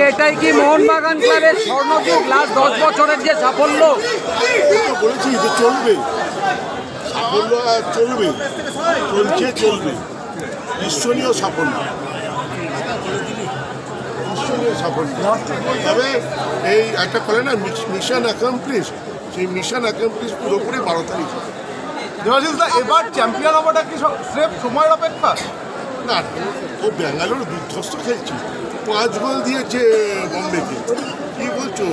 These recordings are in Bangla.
এটাই কি মোহনবাগান ক্লাবের স্বর্ণযুগ লাস্ট 10 বছরের যে সাফল্য? বলেছি যে চলবে, সাফল্য চলবে, চলবে ঈশ্বরীয় সাফল্য, তবে এই একটা করে না মিশন অ্যাকমপ্লিশ, সেই মিশন অ্যাকমপ্লিশ পুরোপুরি 12 তারিখ হবে। এবার চ্যাম্পিয়ন হওয়াটা কি স্রেফ সময়ের অপেক্ষা? না, ও ব্যাঙ্গালোর বিধ্বস্ত খেলছে, 5 গোল দিয়েছে বম্বেকে, কি বলছো,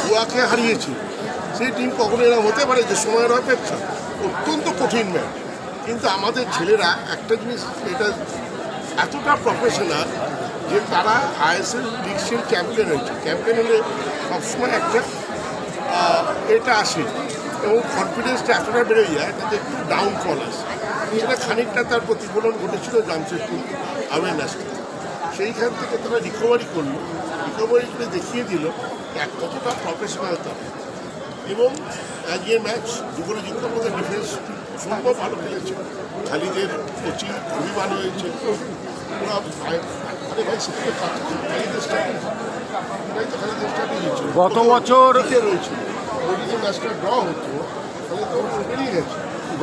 গোয়াকে হারিয়েছে। সেই টিম কখনো এরকম হতে পারে যে সময়ের অপেক্ষা? অত্যন্ত কঠিন ম্যাচ। কিন্তু আমাদের ছেলেরা একটা জিনিস, এটা এতটা প্রফেশনাল যে তারা আইএসএল লিগ শিল্ড চ্যাম্পিয়ন হয়েছে। চ্যাম্পিয়ন হলে সবসময় একটা এটা আসে এবং কনফিডেন্সটা এতটা বেড়ে যায় তাতে একটু ডাউনফল আসে। সেটা খানিকটা তার প্রতিফলন ঘটেছিল জামশেদপুর অ্যাওয়ারনেসটা। সেইখান থেকে তারা রিকভারি করলো, রিকভারি করে দেখিয়ে দিল কতটা প্রফেশনাল তারা। এবং আজকে ম্যাচ দুপুরে জিততে আমাদের ডিফেন্স সম্ভব ভালো খেলেছে, খালিদের কোচিং খুবই ভালো হয়েছে।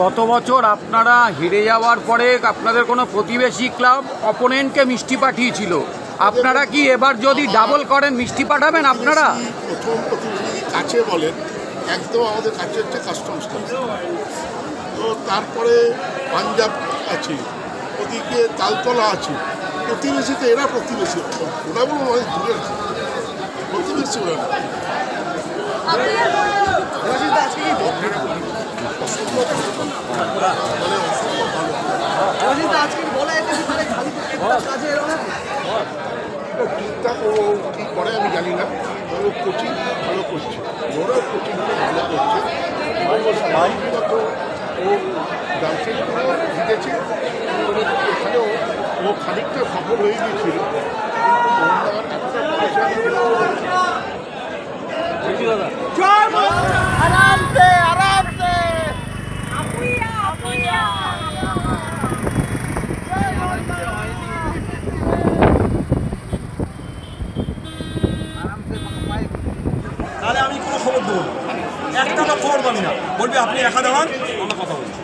গত বছর আপনারা হেরে যাওয়ার পরে আপনাদের কোনো প্রতিবেশী ক্লাব অপোনেন্টকে মিষ্টি পাঠিয়েছিল, আপনারা কি এবার যদি ডাবল করেন মিষ্টি পাঠাবেন? আপনারা প্রথম প্রতিবেশী কাছে বলেন, একদম আমাদের কাছে হচ্ছে কাস্টমস, তো তারপরে পাঞ্জাব আছে, ওদিকে তালতলা আছে। প্রতিবেশী তো এরা প্রতিবেশী, ওরা বলো অনেক দূরের প্রতিবেশী ওরা। ঠিকঠাক ও কী করে আমি জানি না, ও কোচিং ভালো করছে, ওরা কোচিং ভালো করছে। ও জামশেদপুরেও জিতেছে, এখানেও ও খানিকটা সফল হয়ে গিয়েছিল। তাহলে আমি কোনো খবর দেবো না, একটা খবর পাবি না, বলবি আপনি একা দেওয়ান, আমরা কথা বলছি।